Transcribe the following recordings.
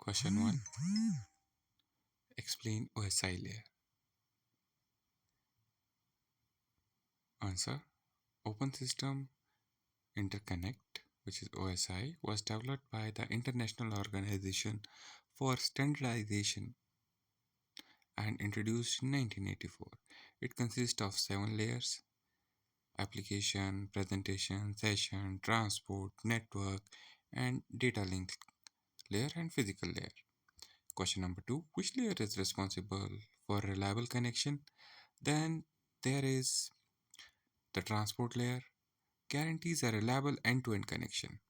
Question 1. Explain OSI layer. Answer. Open System Interconnect, which is OSI, was developed by the International Organization for Standardization and introduced in 1984. It consists of 7 layers: application, presentation, session, transport, network, and data link layer and physical layer. Question number 2. Which layer is responsible for reliable connection? Then there is the transport layer, guarantees a reliable end-to-end connection.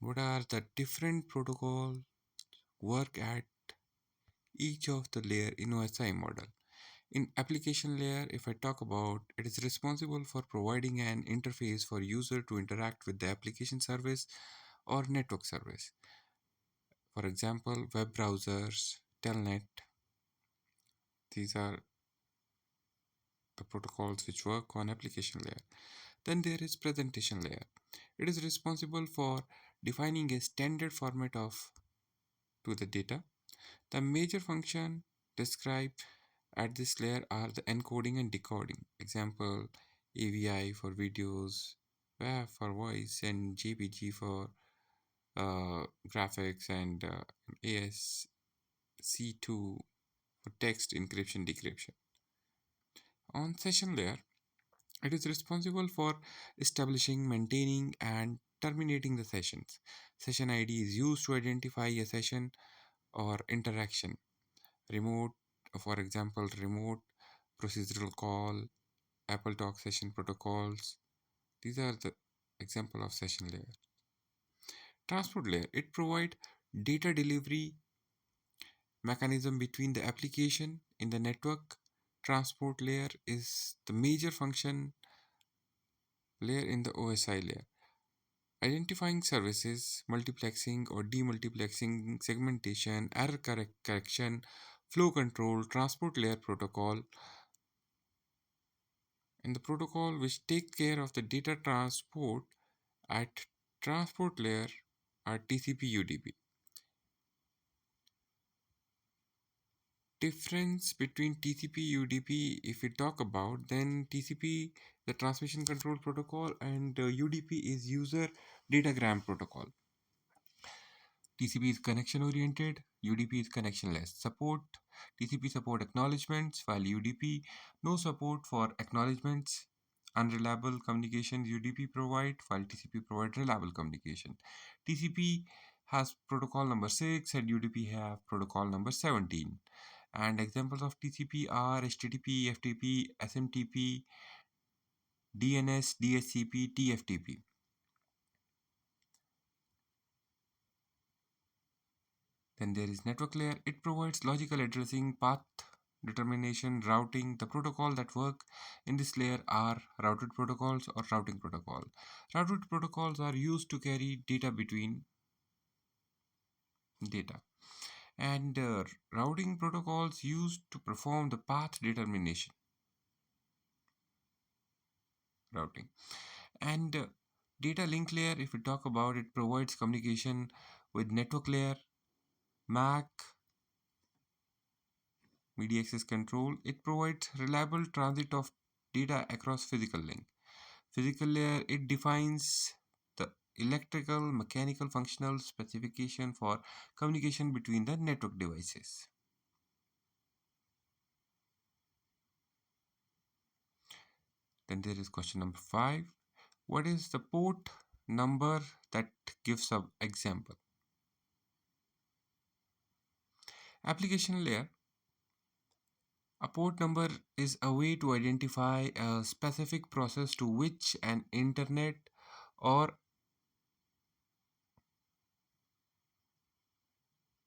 What are the different protocols work at each of the layer in OSI model? In application layer, if I talk about, it is responsible for providing an interface for user to interact with the application service or network service. For example, web browsers, telnet, these are the protocols which work on application layer. Then there is presentation layer. It is responsible for defining a standard format of to the data. The major function described at this layer are the encoding and decoding. Example, AVI for videos, WAV for voice, and JPG for graphics, and ASC2 for text encryption decryption. On session layer, it is responsible for establishing, maintaining, and terminating the sessions. Session ID is used to identify a session or interaction. Remote, for example, remote procedural call, Apple Talk session protocols. These are the example of session layer. Transport layer, it provide data delivery mechanism between the application in the network. Transport layer is the major function layer in the OSI layer. Identifying services, multiplexing or demultiplexing, segmentation, error correction, flow control, transport layer protocol, and the protocol which take care of the data transport at transport layer are TCP UDP. Difference between TCP UDP, if we talk about, then TCP, the transmission control protocol, and UDP is user datagram protocol. TCP is connection oriented, UDP is connectionless. Support, TCP support acknowledgements, while UDP no support for acknowledgements. Unreliable communication UDP provide, while TCP provide reliable communication. TCP has protocol number 6 and UDP have protocol number 17. And examples of TCP are HTTP, FTP, SMTP, DNS, DHCP, TFTP. Then there is network layer. It provides logical addressing, path determination, routing. The protocol that work in this layer are routed protocols or routing protocol. Routed protocols are used to carry data between data. And routing protocols used to perform the path determination routing. And data link layer, if we talk about it, provides communication with network layer, MAC, media access control. It provides reliable transit of data across physical link. Physical layer, it defines the electrical, mechanical, functional specification for communication between the network devices. Then there is question number 5. What is the port number that gives an example? Application layer. A port number is a way to identify a specific process to which an internet or